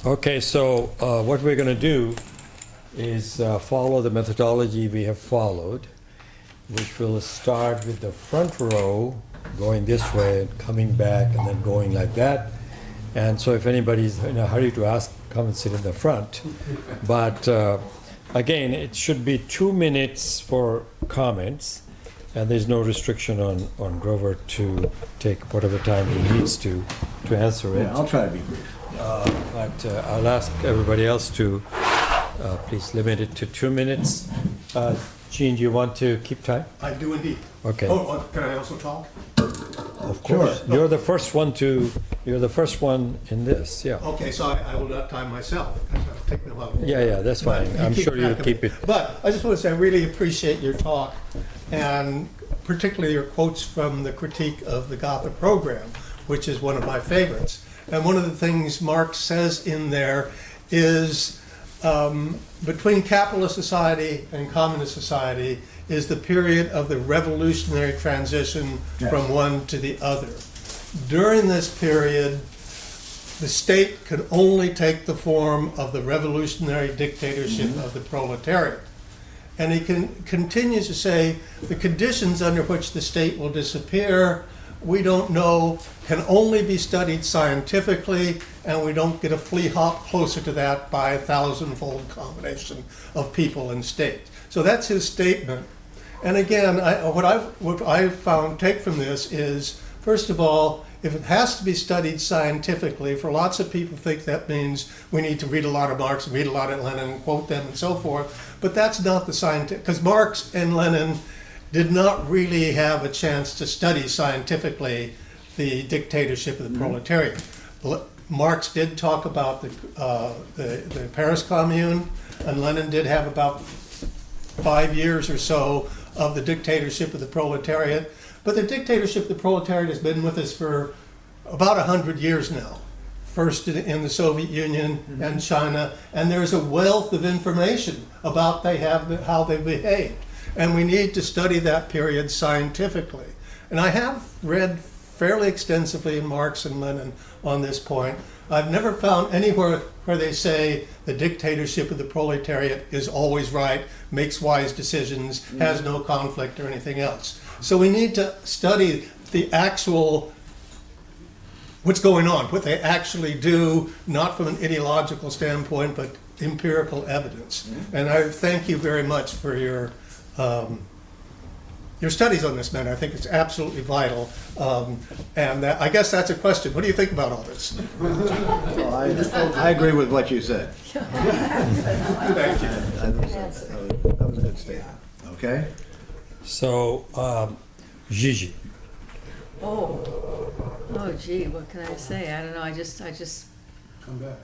Okay, so what we're going to do is follow the methodology we have followed, which will start with the front row going this way and coming back and then going like that. And so if anybody's in a hurry to ask, come and sit in the front. But again, it should be 2 minutes for comments, and there's no restriction on Grover to take whatever time he needs to answer it. Yeah, I'll try to be brief. But I'll ask everybody else to please limit it to 2 minutes. Gene, do you want to keep time? I do indeed. Okay. Oh, can I also talk? Of course. Sure. You're the first one in this, yeah. Okay, so I will not time myself. It'll take me a while. Yeah, that's fine. I'm sure you'll track of keep it. But I just want to say I really appreciate your talk, and particularly your quotes from the critique of the Gotha program, which is one of my favorites. And one of the things Marx says in there is between capitalist society and communist society is the period of the revolutionary transition from one to the other. During this period, the state could only take the form of the revolutionary dictatorship of the proletariat. And he continues to say the conditions under which the state will disappear, we don't know, can only be studied scientifically, and we don't get a flea hop closer to that by a thousandfold combination of people and state. So that's his statement. And again, what I found take from this is, first of all, if it has to be studied scientifically, for lots of people think that means we need to read a lot of Marx and read a lot of Lenin and quote them and so forth, but that's not the scientific, because Marx and Lenin did not really have a chance to study scientifically the dictatorship of the proletariat. Marx did talk about the Paris Commune, and Lenin did have about 5 years or so of the dictatorship of the proletariat. But the dictatorship of the proletariat has been with us for about 100 years now. First in the Soviet Union and China, and there's a wealth of information about how they behaved. And we need to study that period scientifically. And I have read fairly extensively in Marx and Lenin on this point. I've never found anywhere where they say the dictatorship of the proletariat is always right, makes wise decisions, has no conflict or anything else. So we need to study the actual, what's going on, what they actually do, not from an ideological standpoint, but empirical evidence. And I thank you very much for your studies on this matter. I think it's absolutely vital. And I guess that's a question. What do you think about all this? Well, I agree with what you said. Thank you. That was a good statement. Okay? So, Gigi. Oh, gee, what can I say? I don't know. I just. Come back.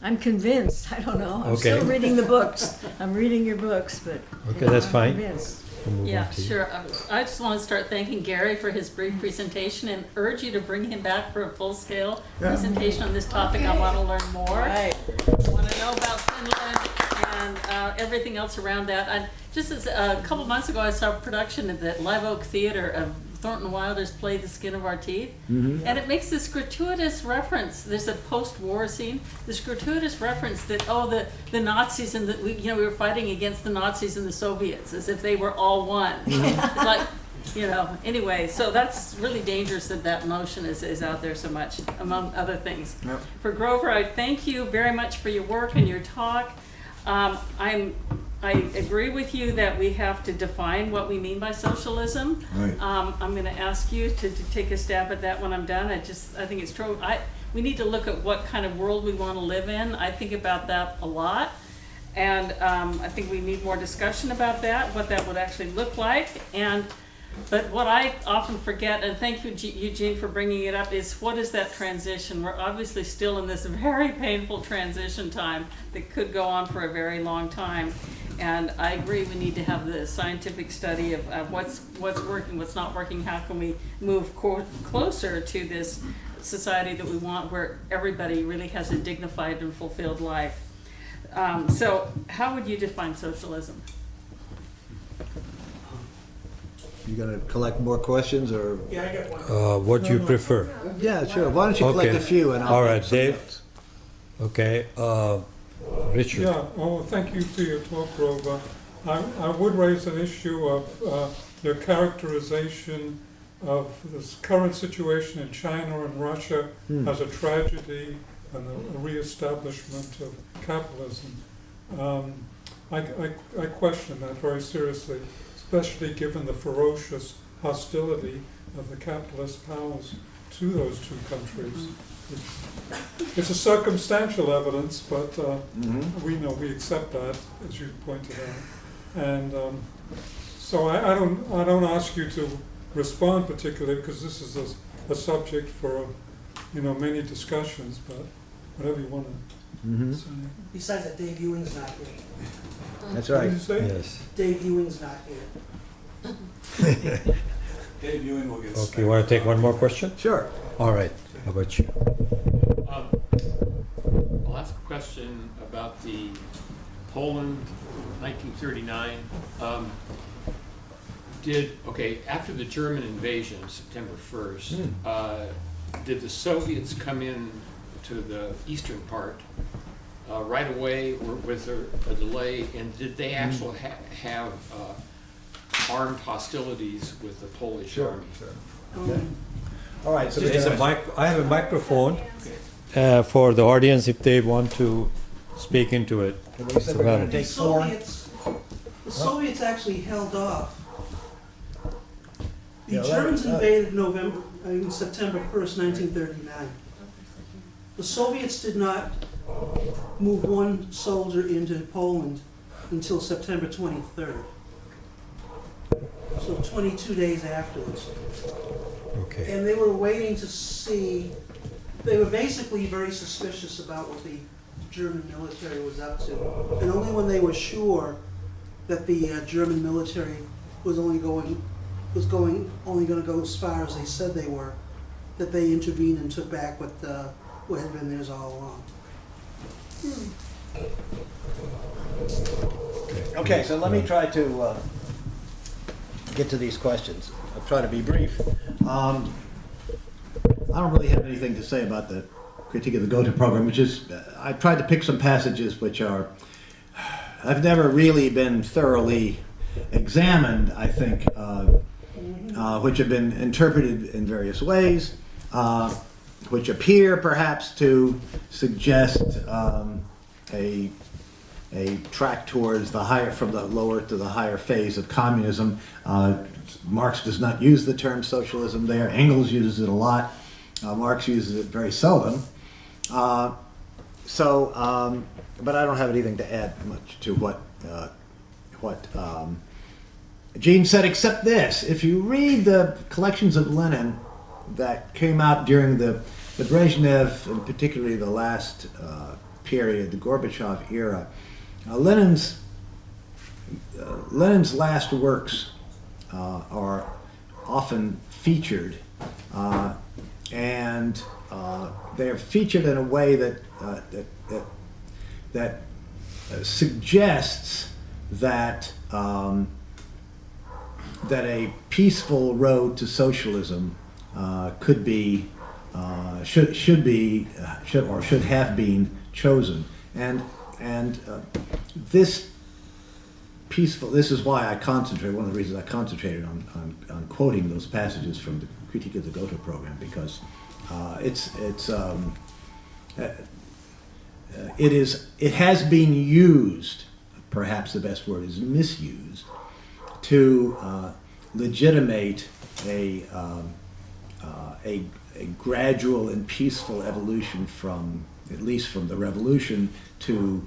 I'm convinced. I don't know. I'm Okay. still reading the books. I'm reading your books, but. Okay, that's I'm fine. Convinced. We'll move Yeah, on to you. sure. I just want to start thanking Gary for his brief presentation and urge you to bring him back for a full-scale presentation on this topic. I want to learn more. Right. I want to know about Finland and everything else around that. Just as a couple months ago, I saw a production at the Live Oak Theater of Thornton Wilder's play The Skin of Our Teeth, and it makes this gratuitous reference. There's a post-war scene, this gratuitous reference that the Nazis and we were fighting against the Nazis and the Soviets as if they were all one. It's like, anyway, so that's really dangerous that notion is out there so much, among other things. Yep. For Grover, I thank you very much for your work and your talk. I agree with you that we have to define what we mean by socialism. Right. I'm going to ask you to take a stab at that when I'm done. I think it's true. We need to look at what kind of world we want to live in. I think about that a lot. And I think we need more discussion about that, what that would actually look like. But what I often forget, and thank you, Eugene, for bringing it up, is what is that transition? We're obviously still in this very painful transition time that could go on for a very long time. And I agree we need to have the scientific study of what's working, what's not working, how can we move closer to this society that we want where everybody really has a dignified and fulfilled life. So how would you define socialism? You gonna collect more questions, or? Yeah, I got one. What do you prefer? Yeah, sure. Why don't you collect Okay. a few and I'll All right, make some Dave. notes. Okay, Richard. Yeah, oh, thank you for your talk, Grover. I would raise an issue of your characterization of this current situation in China and Russia as a tragedy and a reestablishment of capitalism. I question that very seriously, especially given the ferocious hostility of the capitalist powers to those two countries. It's a circumstantial evidence, but we accept that, as you pointed out. And so I don't ask you to respond particularly, because this is a subject for many discussions. But whatever you want to say. Besides that, Dave Ewing's not here. That's What right. did you say? Yes. Dave Ewing's not here. Dave Ewing will get. Okay, you want to take one more question? Sure. All right. How about you? I'll ask a question about the Poland 1939. After the German invasion, September 1st, did the Soviets come in to the eastern part right away, or was there a delay? And did they actually have armed hostilities with the Polish army? Okay. All right. So There's I have a microphone for the audience if they want to speak into it. we said we're going to The take four. Soviets actually held off. The Yeah, Germans that- invaded September 1st, 1939. The Soviets did not move one soldier into Poland until September 23rd. So 22 days afterwards. Okay. And they were waiting to see, they were basically very suspicious about what the German military was up to. And only when they were sure that the German military was only going to go as far as they said they were, that they intervened and took back what had been theirs all along. Okay, so let me try to get to these questions. I'll try to be brief. I don't really have anything to say about the critique of the GOTA program, which is, I tried to pick some passages which have never really been thoroughly examined, I think, which have been interpreted in various ways, which appear perhaps to suggest a track towards from the lower to the higher phase of communism. Marx does not use the term socialism there. Engels uses it a lot. Marx uses it very seldom. But I don't have anything to add much to what Gene said, except this. If you read the collections of Lenin that came out during the Brezhnev, and particularly the last period, the Gorbachev era, Lenin's last works are often featured, and they're featured in a way that suggests that that a peaceful road to socialism should have been chosen, and this is why I concentrate. One of the reasons I concentrated on quoting those passages from the Critique of the GOTA program, because it has been used, perhaps the best word is misused, to legitimate a gradual and peaceful evolution at least from the revolution to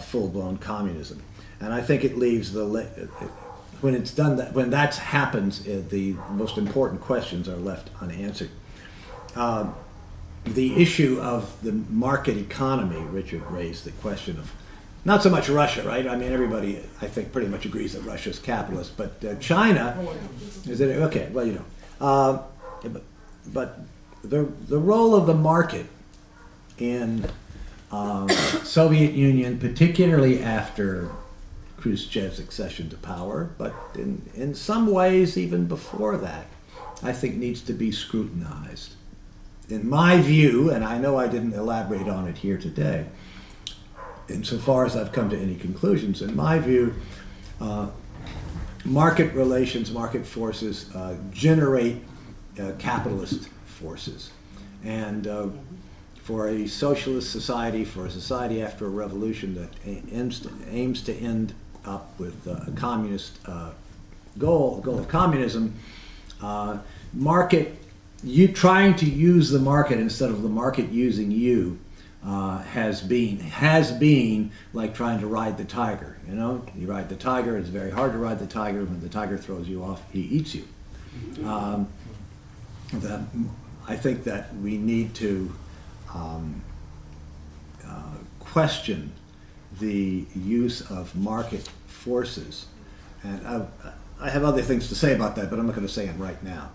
full-blown communism. And I think it leaves when it's done when that happens, the most important questions are left unanswered. The issue of the market economy, Richard raised the question of not so much Russia, right? I mean, everybody, I think, pretty much agrees that Russia's capitalist, but China, is it okay? Well, you know, but the role of the market in Soviet Union, particularly after Khrushchev's accession to power, but in some ways even before that, I think needs to be scrutinized. in my view, and I know I didn't elaborate on it here today, insofar as I've come to any conclusions, in my view, market relations, market forces generate capitalist forces. And for a socialist society, for a society after a revolution that aims to end up with a communist goal of communism, you trying to use the market instead of the market using you has been like trying to ride the tiger. You know, you ride the tiger. It's very hard to ride the tiger. When the tiger throws you off, he eats you. I think that we need to question the use of market forces, and I have other things to say about that, but I'm not going to say them right now.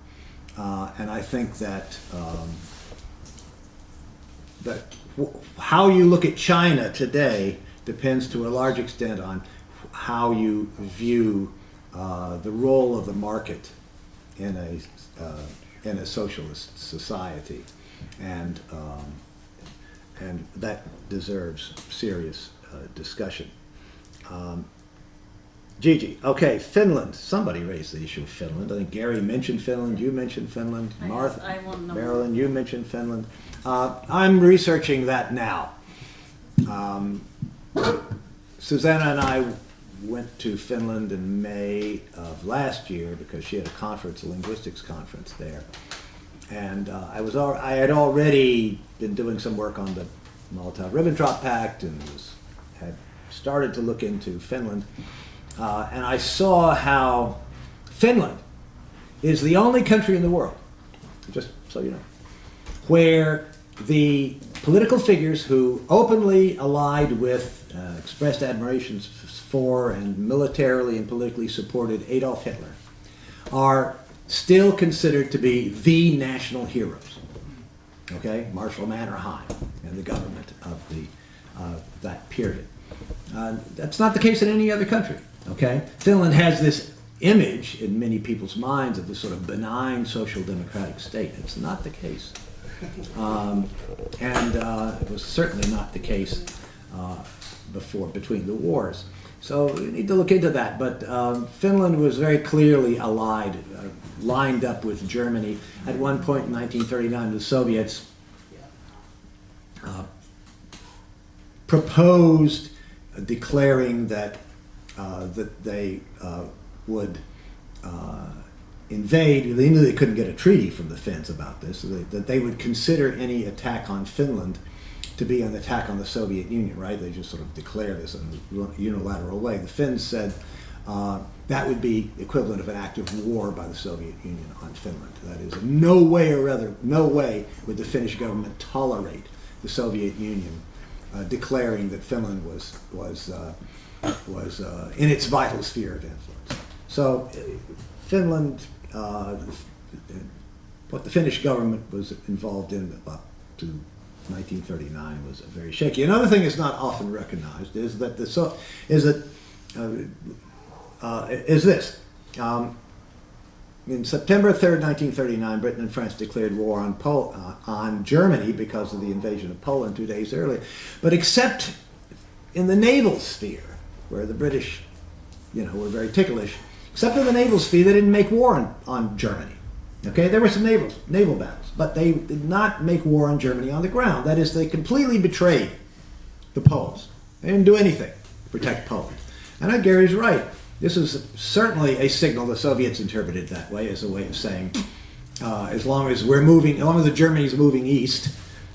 And I think that how you look at China today depends to a large extent on how you view the role of the market in a socialist society, and that deserves serious discussion. Gigi, okay, Finland. Somebody raised the issue of Finland. I think Gary mentioned Finland. You mentioned Finland. Martha, Marilyn, you mentioned Finland. I'm researching that now. Susanna and I went to Finland in May of last year because she had a conference, a linguistics conference there. And I had already been doing some work on the Molotov-Ribbentrop Pact and had started to look into Finland. And I saw how Finland is the only country in the world, just so you know, where the political figures who openly allied with, expressed admirations for, and militarily and politically supported Adolf Hitler are still considered to be the national heroes. Okay, Marshal Mannerheim and the government of that period. That's not the case in any other country. Okay, Finland has this image in many people's minds of this sort of benign social democratic state. It's not the case, and it was certainly not the case between the wars. So we need to look into that. But Finland was very clearly allied, lined up with Germany. At one point in 1939, the Soviets proposed declaring that they would invade. They knew they couldn't get a treaty from the Finns about this, so that they would consider any attack on Finland to be an attack on the Soviet Union, right? They just sort of declare this in a unilateral way. The Finns said that would be equivalent of an act of war by the Soviet Union on Finland. That is, no way would the Finnish government tolerate the Soviet Union declaring that Finland was in its vital sphere of influence. So Finland, what the Finnish government was involved in up to 1939 was very shaky. Another thing that's not often recognized is that in September 3rd, 1939, Britain and France declared war on Germany because of the invasion of Poland 2 days earlier. But except in the naval sphere, where the British, were very ticklish, except in the naval sphere, they didn't make war on Germany. Okay, there were some naval battles, but they did not make war on Germany on the ground. That is, they completely betrayed the Poles. They didn't do anything to protect Poland. And Gary's right. This is certainly a signal the Soviets interpreted that way, as a way of saying, as long as the Germany's moving east,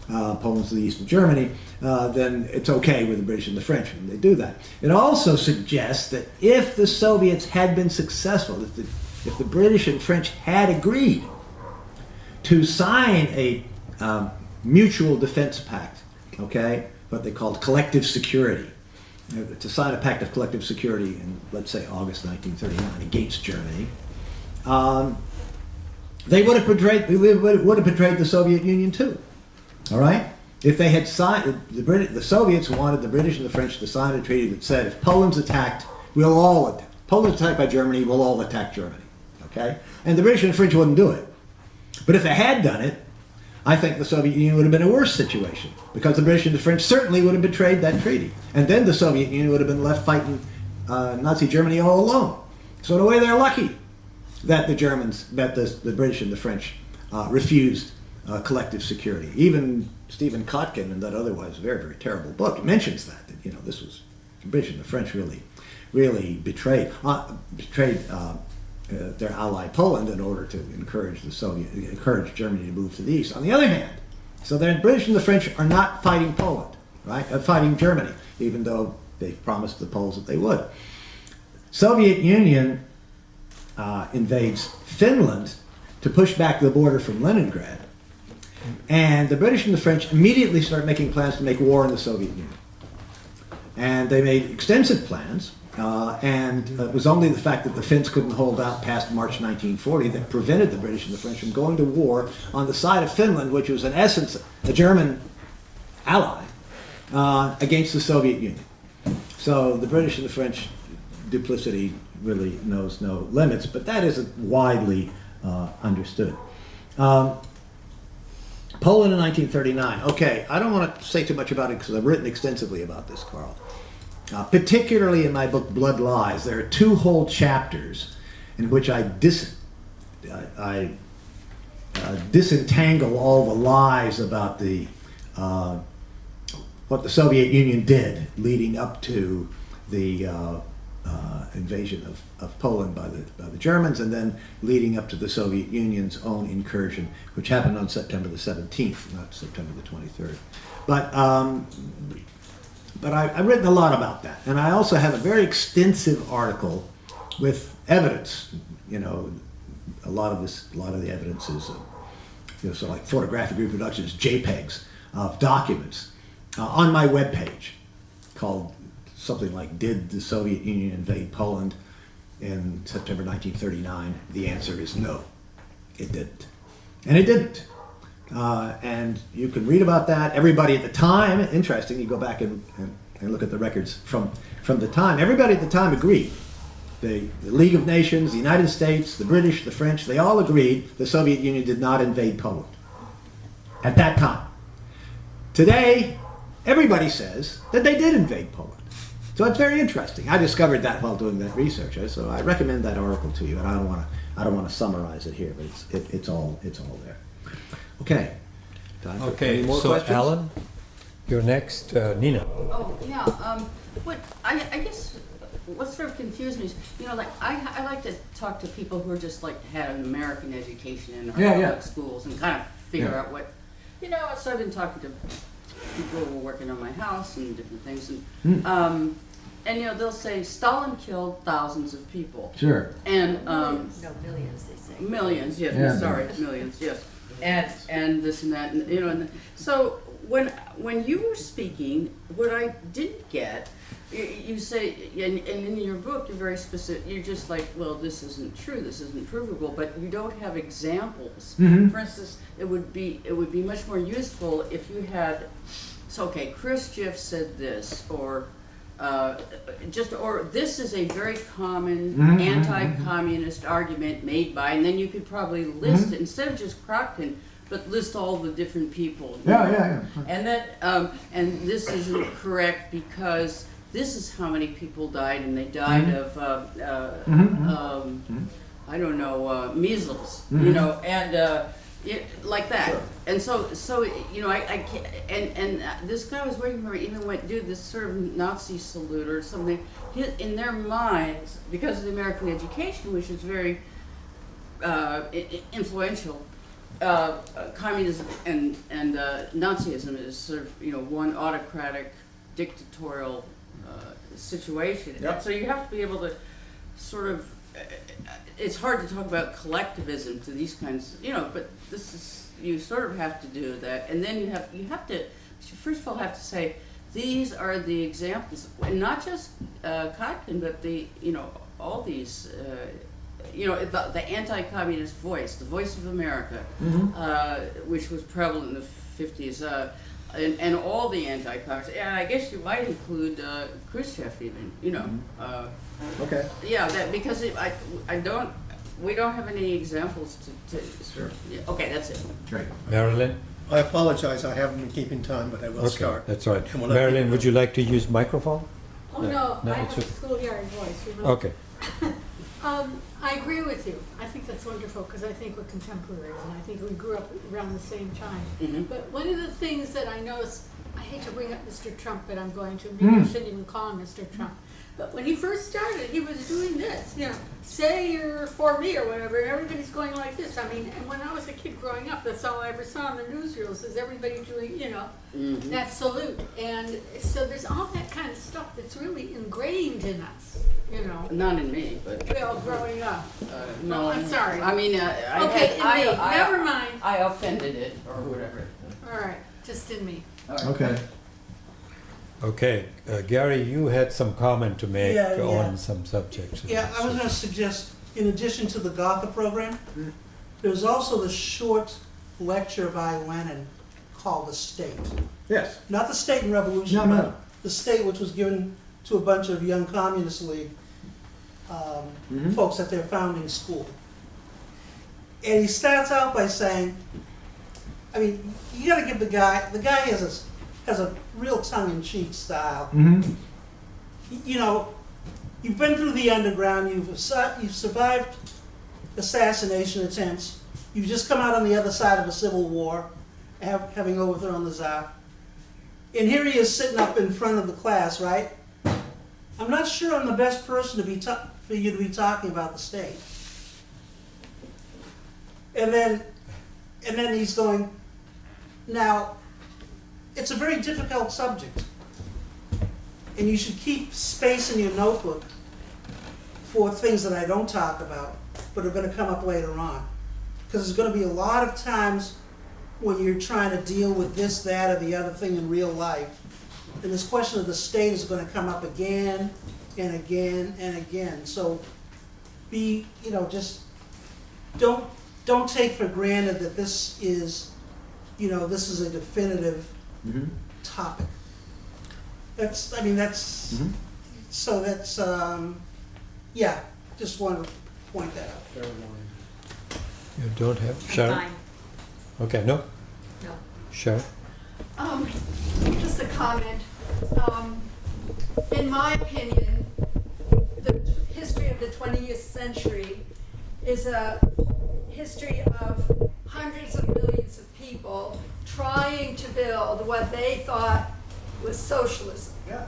Poland's to the east of Germany, then it's okay with the British and the French when they do that. It also suggests that if the Soviets had been successful, if the British and French had agreed to sign a mutual defense pact, okay, what they called collective security, to sign a pact of collective security in, let's say, August 1939 against Germany, they would have betrayed the Soviet Union too. All right? If they had signed, the Soviets wanted the British and the French to sign a treaty that said, if Poland's attacked, Poland's attacked by Germany, we'll all attack Germany. Okay? And the British and the French wouldn't do it. But if they had done it, I think the Soviet Union would have been a worse situation because the British and the French certainly would have betrayed that treaty. And then the Soviet Union would have been left fighting Nazi Germany all alone. So in a way, they're lucky that the Germans, that the British and the French refused collective security. Even Stephen Kotkin, in that otherwise very, very terrible book, mentions that this was the British and the French really betrayed their ally Poland in order to encourage Germany to move to the east. On the other hand, so the British and the French are not fighting Poland, right? Fighting Germany, even though they've promised the Poles that they would. Soviet Union invades Finland to push back the border from Leningrad, and the British and the French immediately start making plans to make war in the Soviet Union. And they made extensive plans. And it was only the fact that the Finns couldn't hold out past March 1940 that prevented the British and the French from going to war on the side of Finland, which was in essence a German ally, against the Soviet Union. So the British and the French duplicity really knows no limits, but that isn't widely understood. Poland in 1939. Okay, I don't want to say too much about it because I've written extensively about this, Carl. Particularly in my book Blood Lies, there are 2 whole chapters in which I disentangle all the lies about what the Soviet Union did leading up to the invasion of Poland by the Germans, and then leading up to the Soviet Union's own incursion, which happened on September the 17th, not September the 23rd. But I've written a lot about that, and I also have a very extensive article with evidence. A lot of the evidence is, so like photographic reproductions, JPEGs of documents on my webpage, called something like "Did the Soviet Union invade Poland in September 1939?" The answer is no, it didn't, and it didn't. And you can read about that. Everybody at the time, interesting, you go back and look at the records from the time, everybody at the time agreed. The League of Nations, the United States, the British, the French, they all agreed the Soviet Union did not invade Poland at that time. Today, everybody says that they did invade Poland. So it's very interesting. I discovered that while doing that research, so I recommend that article to you, and I don't want to summarize it here, but it's all there. Okay. Okay, Any more so questions? Alan, you're next. Nina. Oh, yeah, I guess what sort of confused me is, I like to talk to people who are just had an American education in our public schools and kind of figure out what, so I've been talking to people who were working on my house and different things, and they'll say Stalin killed thousands of people. Sure. And millions, they say. Millions, yes. Yeah. Sorry, millions, yes. And this and that, and so when you were speaking, what I didn't get, you say, and in your book you're very specific. You're just like, well, this isn't true, this isn't provable, but you don't have examples. Mm-hmm. For instance, it would be much more useful if you had, Khrushchev said this, or this is a very common anti-communist argument made by, and then you could probably list it instead of just Kropotkin, but list all the different people. Yeah. And that, and this isn't correct because this is how many people died, and they died of, I don't know, measles, and. Like that. Sure. And so I can't, and this guy was waiting for me, even went do this sort of Nazi salute or something. In their minds, because of the American education, which is very influential, communism and Nazism is sort of one autocratic, dictatorial situation. Yep. And so you have to be able to sort of. It's hard to talk about collectivism to these kinds, but this is, you sort of have to do that, and then you have to first of all have to say these are the examples, and not just Kotkin, but all these the anti-communist voice, the voice of America, which was prevalent in the 50s, and all the anti-communists, and I guess you might include Khrushchev even, Okay. Yeah, that because we don't have any examples to sort of, okay, that's it. Great. Marilyn? I apologize, I haven't been keeping time, but I will Okay, start. that's all right. And we'll let Marilyn, people would you like to use microphone? Oh, No, no, no, I it's have a okay. schoolyard voice. You know? Okay. I agree with you. I think that's wonderful because I think we're contemporaries and I think we grew up around the same time. Mhm. But one of the things that I noticed, I hate to bring up Mr. Trump, but I'm going to. Maybe I shouldn't even call him Mr. Trump. But when he first started, he was doing this, you know, say you're for me or whatever, and everybody's going like this. I mean, and when I was a kid growing up, that's all I ever saw on the newsreels is everybody doing, you know, that salute. And so there's all that kind of stuff that's really ingrained in us, you know. Not in me, but. Well, growing up. No, I'm sorry. I mean, Okay, in me. Never mind. I offended it, or whatever. All right, just in me. Okay. Okay, Gary, you had some comment to make Yeah, yeah. on some subjects. Yeah, I was gonna suggest, in addition to the Gotha program, there's also the short lecture by Lenin called The State. Yes. Not the State and Revolution, No, no. but The State, which was given to a bunch of young Communist League folks at their founding school. And he starts out by saying, I mean, you gotta give the guy has a real tongue-in-cheek style. You know, you've been through the underground, you've survived assassination attempts, you've just come out on the other side of a civil war, having overthrown the Tsar. And here he is sitting up in front of the class, right? I'm not sure I'm the best person to be for you to be talking about the state. And then he's going, now, it's a very difficult subject. And you should keep space in your notebook for things that I don't talk about, but are going to come up later on. Because there's going to be a lot of times when you're trying to deal with this, that, or the other thing in real life. And this question of the state is going to come up again and again and again. So just don't take for granted that this is, this is a definitive topic. Just wanted to point that out. You don't have, Sharon? Fine. Okay, no? No. Sharon? Just a comment. In my opinion, the history of the 20th century is a history of hundreds of millions of people trying to build what they thought was socialism. Yeah.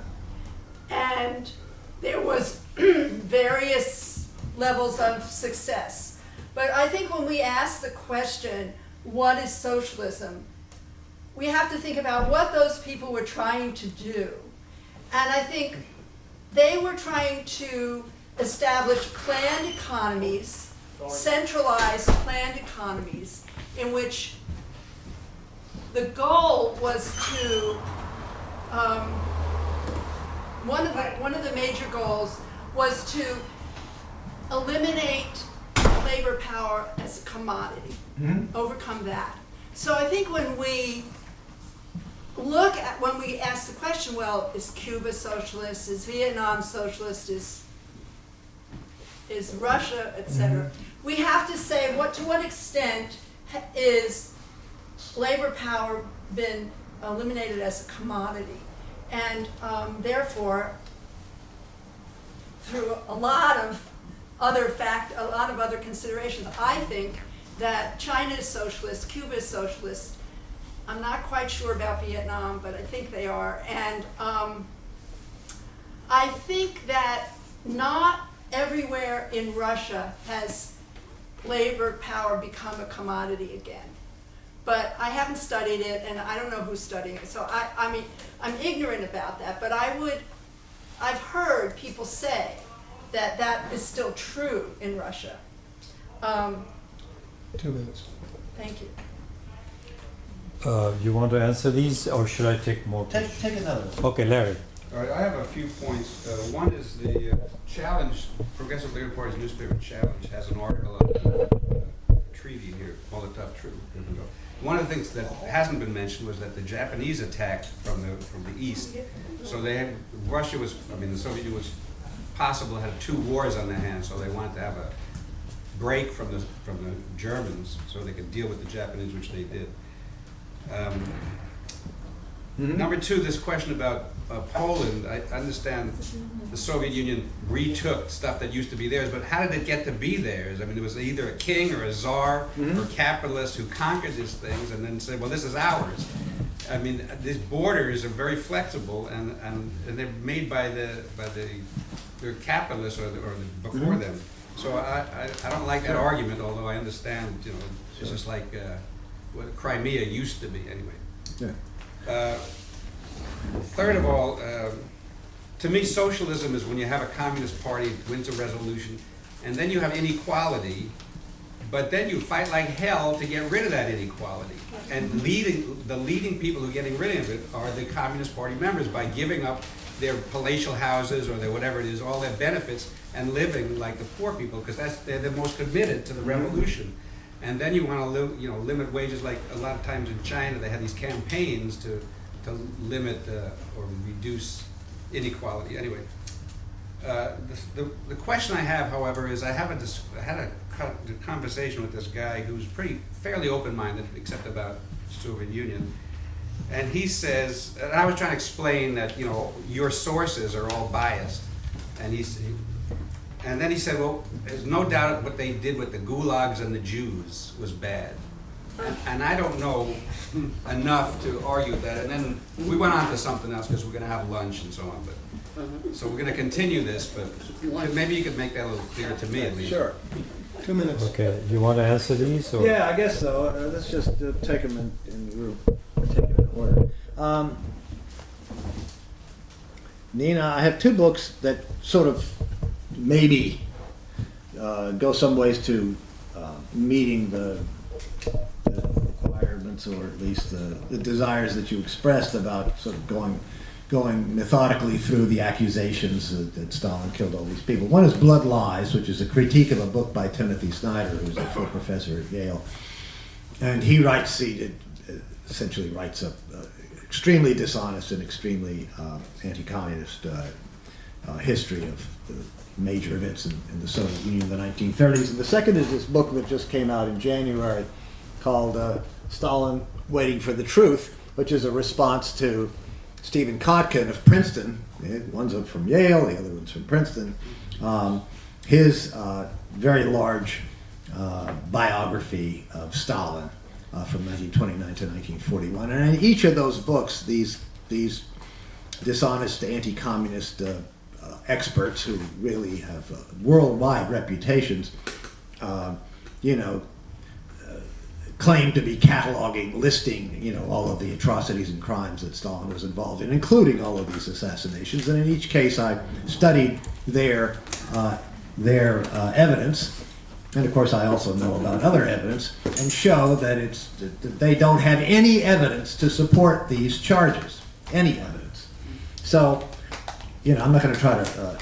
And there was various levels of success. But I think when we ask the question, what is socialism? We have to think about what those people were trying to do. And I think they were trying to establish planned economies, centralized planned economies, in which the goal was to, one of the major goals was to eliminate labor power as a commodity, overcome that. So I think when we ask the question, well, is Cuba socialist, is Vietnam socialist, is Russia, etc., we have to say, to what extent is labor power been eliminated as a commodity? And therefore, through a lot of other considerations, I think that China is socialist, Cuba is socialist. I'm not quite sure about Vietnam, but I think they are. And I think that not everywhere in Russia has labor power become a commodity again. But I haven't studied it, and I don't know who's studying it. So I mean, I'm ignorant about that. But I've heard people say that that is still true in Russia. 2 minutes. Thank you. You want to answer these, or should I take more? Take another one. Okay, Larry. All right, I have a few points. One is the challenge, Progressive Labor Party's newspaper Challenge has an article on the treaty here, Molotov treaty. One of the things that hasn't been mentioned was that the Japanese attacked from the east. So the Soviet Union was possible, had 2 wars on their hands, so they wanted to have a break from the Germans so they could deal with the Japanese, which they did. Number two, this question about Poland. I understand the Soviet Union retook stuff that used to be theirs, but how did it get to be theirs? I mean, it was either a king or a czar or capitalists who conquered these things and then said, well, this is ours. I mean, these borders are very flexible, and they're made by the capitalists or before them. So I don't like that argument, although I understand, you know, it's just like what Crimea used to be anyway. Yeah. Third of all, to me, socialism is when you have a communist party wins a resolution, and then you have inequality, but then you fight like hell to get rid of that inequality. And the leading people who are getting rid of it are the Communist Party members by giving up their palatial houses or their whatever it is, all their benefits, and living like the poor people, because they're the most committed to the revolution. And then you want to limit wages, like a lot of times in China they have these campaigns to limit or reduce inequality. Anyway, the question I have, however, is I had a conversation with this guy who's fairly open-minded, except about Soviet Union, and he says, and I was trying to explain that your sources are all biased, and then he said, well, there's no doubt what they did with the gulags and the Jews was bad. And I don't know enough to argue that. And then we went on to something else because we're going to have lunch and so on. But so we're going to continue this, but maybe you could make that a little clearer to me at least. Sure. 2 minutes. Okay, you want to answer these? Or? Yeah, I guess so. Let's just take them take them in order. Nina, I have two books that sort of maybe go some ways to meeting the requirements, or at least the desires that you expressed about sort of going methodically through the accusations that Stalin killed all these people. One is Blood Lies, which is a critique of a book by Timothy Snyder, who's a full professor at Yale. And he essentially writes a extremely dishonest and extremely anti-communist history of the major events in the Soviet Union in the 1930s. And the second is this book that just came out in January called Stalin Waiting for the Truth, which is a response to Stephen Kotkin of Princeton. One's from Yale, the other one's from Princeton. His very large biography of Stalin from 1929 to 1941. And in each of those books, these dishonest anti-communist experts who really have worldwide reputations, claim to be cataloging, listing, all of the atrocities and crimes that Stalin was involved in, including all of these assassinations. And in each case, I studied their evidence, and of course, I also know about other evidence, and show that that they don't have any evidence to support these charges, any evidence. So, I'm not going to try to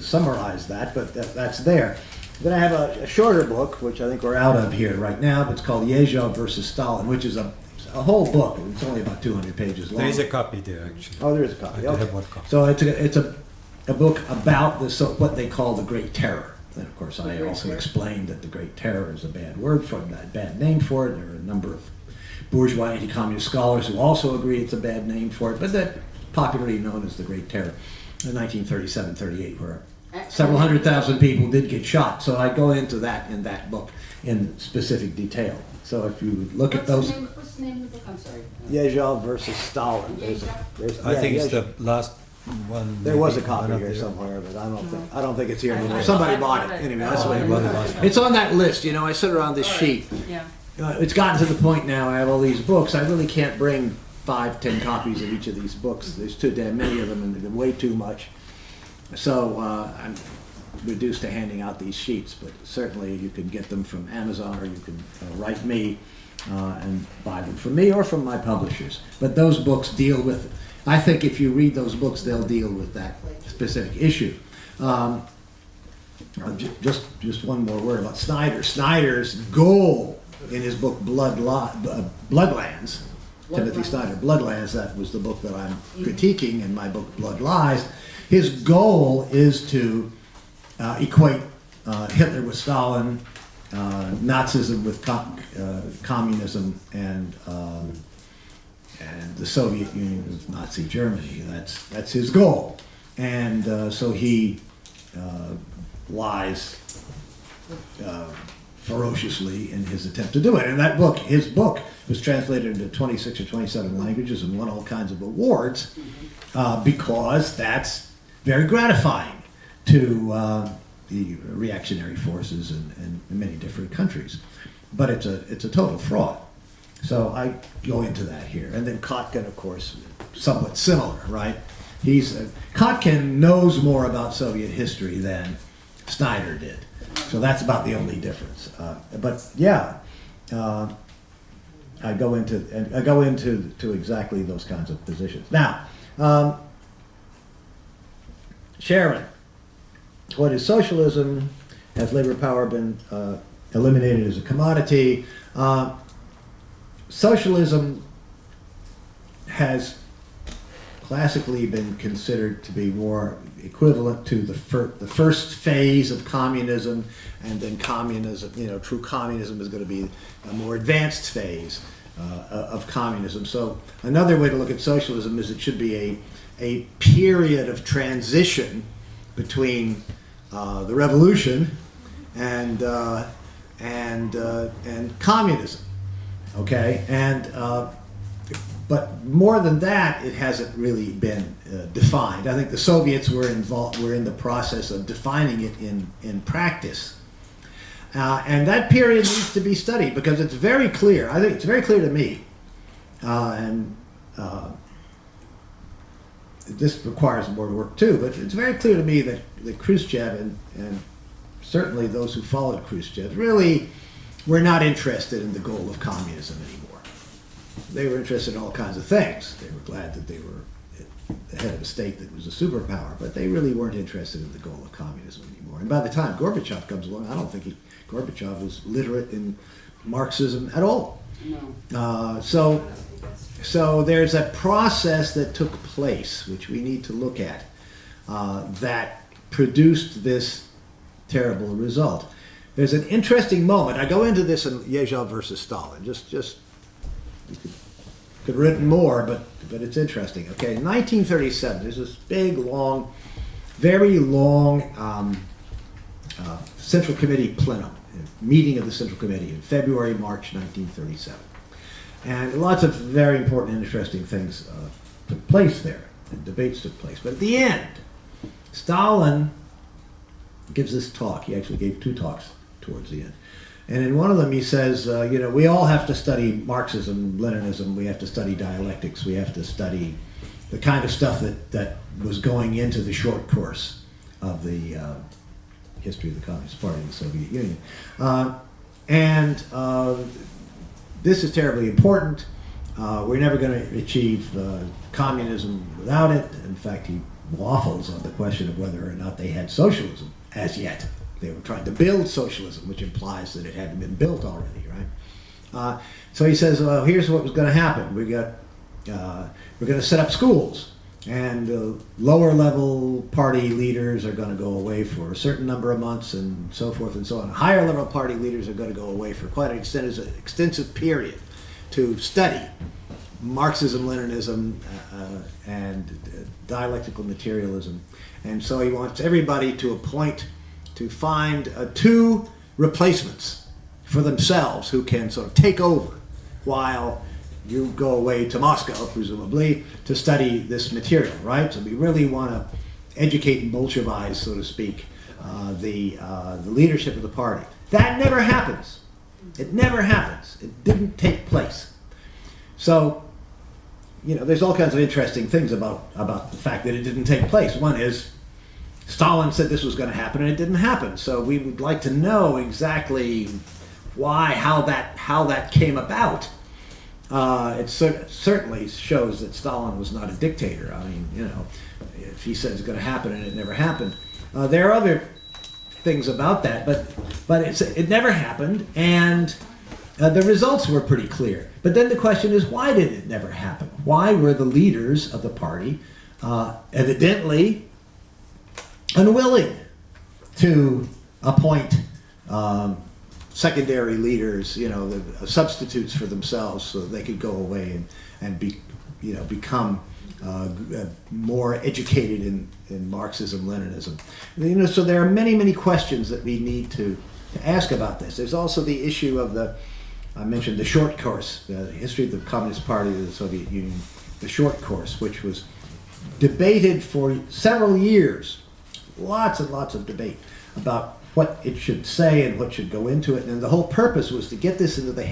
summarize that, but that's there. Then I have a shorter book, which I think we're out of here right now, but it's called Yezhov versus Stalin, which is a whole book. It's only about 200 pages long. There is a copy there, actually. Oh, there is a copy. I Okay. have one copy. So it's a book about what they call the Great Terror. And of course, I also explained that the Great Terror is a bad word for it, a bad name for it. There are a number of bourgeois anti-communist scholars who also agree it's a bad name for it, but that's popularly known as the Great Terror in 1937-38, where several 100,000 people did get shot. So I go into that in that book in specific detail. So if you would look at those, What's the name of the book? I'm sorry. Yezhov versus Stalin. I think it's the last one. There was a maybe copy one of here the- somewhere, but I don't think it's here anymore. Somebody bought it anyway. That's the way it bought it was. last time. It's on that list. I sit around this sheet. Yeah. It's gotten to the point now. I have all these books. I really can't bring 5-10 copies of each of these books. There's too damn many of them, and they're way too much. So I'm reduced to handing out these sheets, but certainly you can get them from Amazon, or you can write me and buy them from me or from my publishers. But those books deal with, I think if you read those books, they'll deal with that specific issue. Just one more word about Snyder. Snyder's goal in his book Bloodlands, Timothy Snyder, Bloodlands, that was the book that I'm critiquing in my book Blood Lies. His goal is to equate Hitler with Stalin, Nazism with communism and the Soviet Union with Nazi Germany. That's his goal, and so he lies ferociously in his attempt to do it. And that book, his book, was translated into 26 or 27 languages and won all kinds of awards because that's very gratifying to the reactionary forces in many different countries. But it's a total fraud. So I go into that here. And then Kotkin, of course, somewhat similar, right? Kotkin knows more about Soviet history than Snyder did. So that's about the only difference. But yeah, I go into exactly those kinds of positions. Now, Sharon, what is socialism? Has labor power been eliminated as a commodity? Socialism has classically been considered to be more equivalent to the first phase of communism, and then communism, true communism is going to be a more advanced phase of communism. So another way to look at socialism is it should be a period of transition between the revolution and communism. Okay, but more than that, it hasn't really been defined. I think the Soviets were in the process of defining it in practice. And that period needs to be studied because it's very clear. I think it's very clear to me, and this requires more work too, but it's very clear to me that Khrushchev and certainly those who followed Khrushchev really were not interested in the goal of communism anymore. They were interested in all kinds of things. They were glad that they were the head of a state that was a superpower, but they really weren't interested in the goal of communism anymore. And by the time Gorbachev comes along, I don't think Gorbachev was literate in Marxism at all. No. So there's a process that took place, which we need to look at, that produced this terrible result. There's an interesting moment. I go into this in Yezhov versus Stalin. Just you could have written more, but it's interesting. Okay, in 1937, there's this big, long, very long Central Committee plenum, meeting of the Central Committee in February, March 1937. And lots of very important and interesting things took place there, and debates took place. But at the end, Stalin gives this talk. He actually gave two talks towards the end. And in one of them he says, we all have to study Marxism, Leninism, we have to study dialectics, we have to study the kind of stuff that was going into the short course of the history of the Communist Party of the Soviet Union. This is terribly important. We're never going to achieve communism without it. In fact, he waffles on the question of whether or not they had socialism as yet. They were trying to build socialism, which implies that it hadn't been built already, right? So he says, well, here's what was going to happen. We're going to set up schools, and lower level party leaders are going to go away for a certain number of months and so forth and so on. Higher level party leaders are going to go away for quite an extensive period to study Marxism, Leninism, and dialectical materialism. And so he wants everybody to find two replacements for themselves who can sort of take over while you go away to Moscow, presumably, to study this material, right? So we really want to educate and Bolshevize, so to speak, the leadership of the party. That never happens. It never happens. It didn't take place. So, there's all kinds of interesting things about the fact that it didn't take place. One is, Stalin said this was going to happen, and it didn't happen. So we would like to know exactly why, how that came about. It certainly shows that Stalin was not a dictator. I mean, if he said it's going to happen and it never happened. There are other things about that, but it never happened, and the results were pretty clear. But then the question is, why did it never happen? Why were the leaders of the party evidently unwilling to appoint secondary leaders, the substitutes for themselves, so they could go away and become more educated in Marxism, Leninism. So there are many, many questions that we need to ask about this. There's also the issue of I mentioned the short course, the history of the Communist Party of the Soviet Union, the short course, which was debated for several years, lots and lots of debate about what it should say and what should go into it. And the whole purpose was to get this into the